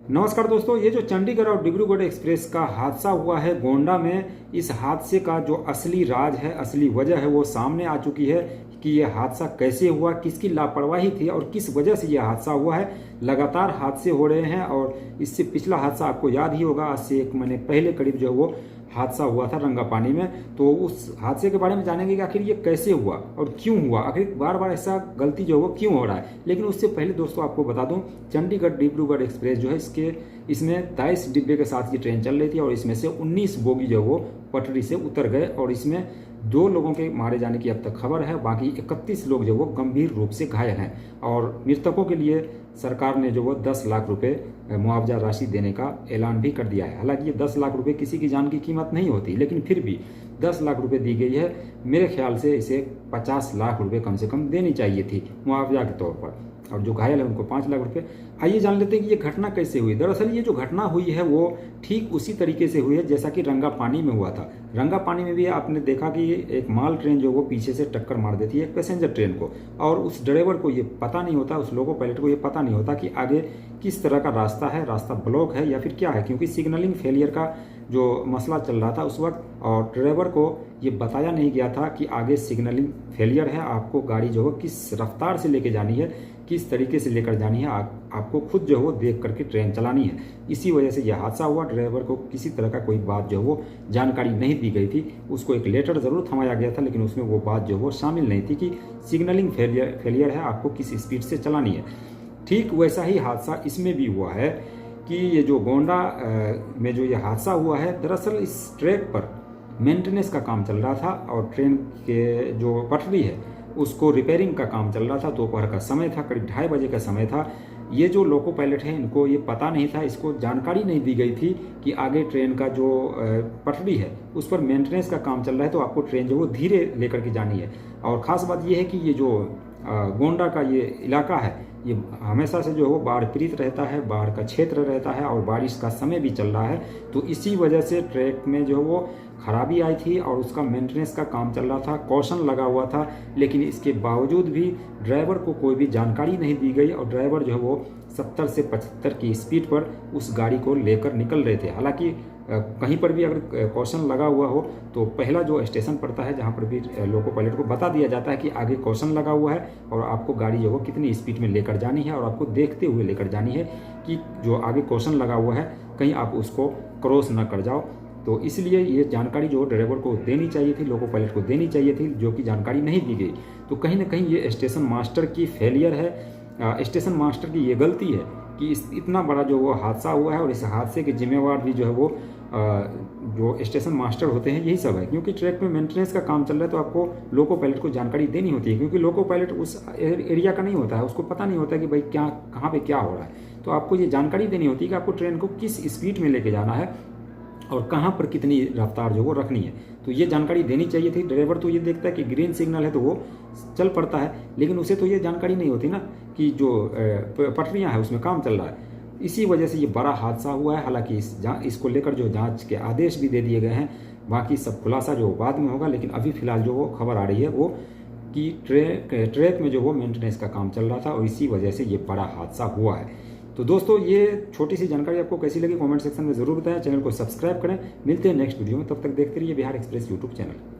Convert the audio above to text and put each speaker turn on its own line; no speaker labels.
नमस्कार दोस्तों, ये जो चंडीगढ़ और डिब्रूगढ़ एक्सप्रेस का हादसा हुआ है गोंडा में, इस हादसे का जो असली राज है, असली वजह है, वो सामने आ चुकी है कि ये हादसा कैसे हुआ, किसकी लापरवाही थी और किस वजह से ये हादसा हुआ है। लगातार हादसे हो रहे हैं और इससे पिछला हादसा आपको याद ही होगा, आज से 1 महीने पहले करीब जो वो हादसा हुआ था रंगापानी में। तो उस हादसे के बारे में जानेंगे कि आखिर ये कैसे हुआ और क्यों हुआ, आखिर बार बार ऐसा गलती जो है वो क्यों हो रहा है। लेकिन उससे पहले दोस्तों आपको बता दूं, चंडीगढ़ डिब्रूगढ़ एक्सप्रेस जो है इसमें 22 डिब्बे के साथ ये ट्रेन चल रही थी और इसमें से 19 बोगी जो वो पटरी से उतर गए और इसमें 2 लोगों के मारे जाने की अब तक खबर है। बाकी 31 लोग जो वो गंभीर रूप से घायल हैं और मृतकों के लिए सरकार ने जो वो 10 लाख रुपए मुआवजा राशि देने का ऐलान भी कर दिया है। हालांकि ये 10 लाख रुपए किसी की जान की कीमत नहीं होती, लेकिन फिर भी 10 लाख रुपए दी गई है। मेरे ख्याल से इसे 50 लाख रुपए कम से कम देनी चाहिए थी मुआवजा के तौर पर, और जो घायल है उनको 5 लाख रुपए। आइए जान लेते हैं कि ये घटना कैसे हुई। दरअसल ये जो घटना हुई है वो ठीक उसी तरीके से हुई है जैसा कि रंगापानी में हुआ था। रंगापानी में भी आपने देखा कि एक माल ट्रेन जो वो पीछे से टक्कर मार देती है एक पैसेंजर ट्रेन को, और उस ड्राइवर को ये पता नहीं होता, उस लोको पायलट को ये पता नहीं होता कि आगे किस तरह का रास्ता है, रास्ता ब्लॉक है या फिर क्या है, क्योंकि सिग्नलिंग फेलियर का जो मसला चल रहा था उस वक्त, और ड्राइवर को ये बताया नहीं गया था कि आगे सिग्नलिंग फेलियर है, आपको गाड़ी जो है किस रफ्तार से लेके जानी है, किस तरीके से लेकर जानी है, आपको खुद जो है वो देख करके ट्रेन चलानी है। इसी वजह से यह हादसा हुआ। ड्राइवर को किसी तरह का कोई बात जो है वो जानकारी नहीं दी गई थी। उसको एक लेटर ज़रूर थमाया गया था, लेकिन उसमें वो बात जो है वो शामिल नहीं थी कि सिग्नलिंग फेलियर है, आपको किस स्पीड से चलानी है। ठीक वैसा ही हादसा इसमें भी हुआ है कि ये जो गोंडा में जो ये हादसा हुआ है, दरअसल इस ट्रैक पर मेंटेनेंस का काम चल रहा था और ट्रेन के जो पटरी है उसको रिपेयरिंग का काम चल रहा था। दोपहर का समय था, करीब 2:30 बजे का समय था। ये जो लोको पायलट है इनको ये पता नहीं था, इसको जानकारी नहीं दी गई थी कि आगे ट्रेन का जो पटरी है उस पर मेंटेनेंस का काम चल रहा है, तो आपको ट्रेन जो वो धीरे लेकर के जानी है। और ख़ास बात ये है कि ये जो गोंडा का ये इलाका है ये हमेशा से जो है बाढ़ पीड़ित रहता है, बाढ़ का क्षेत्र रहता है और बारिश का समय भी चल रहा है। तो इसी वजह से ट्रैक में जो वो खराबी आई थी और उसका मेंटेनेंस का काम चल रहा था, कॉशन लगा हुआ था, लेकिन इसके बावजूद भी ड्राइवर को कोई भी जानकारी नहीं दी गई और ड्राइवर जो है वो 70 से 75 की स्पीड पर उस गाड़ी को लेकर निकल रहे थे। हालांकि कहीं पर भी अगर कॉशन लगा हुआ हो तो पहला जो स्टेशन पड़ता है जहाँ पर भी लोको पायलट को बता दिया जाता है कि आगे कॉशन लगा हुआ है और आपको गाड़ी जो है कितनी स्पीड में लेकर जानी है और आपको देखते हुए लेकर जानी है कि जो आगे कॉशन लगा हुआ है कहीं आप उसको क्रॉस ना कर जाओ। तो इसलिए ये जानकारी जो ड्राइवर को देनी चाहिए थी, लोको पायलट को देनी चाहिए थी, जो कि जानकारी नहीं दी गई। तो कहीं ना कहीं ये स्टेशन मास्टर की फेलियर है, स्टेशन मास्टर की ये गलती है कि इतना बड़ा जो वो हादसा हुआ है और इस हादसे के जिम्मेवार भी जो है वो जो स्टेशन मास्टर होते हैं यही सब है। क्योंकि ट्रैक में मेंटेनेंस का काम चल रहा है तो आपको लोको पायलट को जानकारी देनी होती है, क्योंकि लोको पायलट उस एरिया का नहीं होता है, उसको पता नहीं होता कि भाई क्या कहाँ पे क्या हो रहा है। तो आपको ये जानकारी देनी होती है कि आपको ट्रेन को किस स्पीड में लेके जाना है और कहाँ पर कितनी रफ्तार जो वो रखनी है। तो ये जानकारी देनी चाहिए थी। ड्राइवर तो ये देखता है कि ग्रीन सिग्नल है तो वो चल पड़ता है, लेकिन उसे तो ये जानकारी नहीं होती ना कि जो पटरियाँ हैं उसमें काम चल रहा है। इसी वजह से ये बड़ा हादसा हुआ है। हालांकि इसको लेकर जो जांच के आदेश भी दे दिए गए हैं, बाकी सब खुलासा जो बाद में होगा, लेकिन अभी फिलहाल जो वो खबर आ रही है वो कि ट्रैक में जो वो मेंटेनेंस का काम चल रहा था और इसी वजह से ये बड़ा हादसा हुआ है। तो दोस्तों ये छोटी सी जानकारी आपको कैसी लगी कमेंट सेक्शन में ज़रूर बताएं। चैनल को सब्सक्राइब करें। मिलते हैं नेक्स्ट वीडियो में, तब तक देखते रहिए बिहार एक्सप्रेस यूट्यूब चैनल।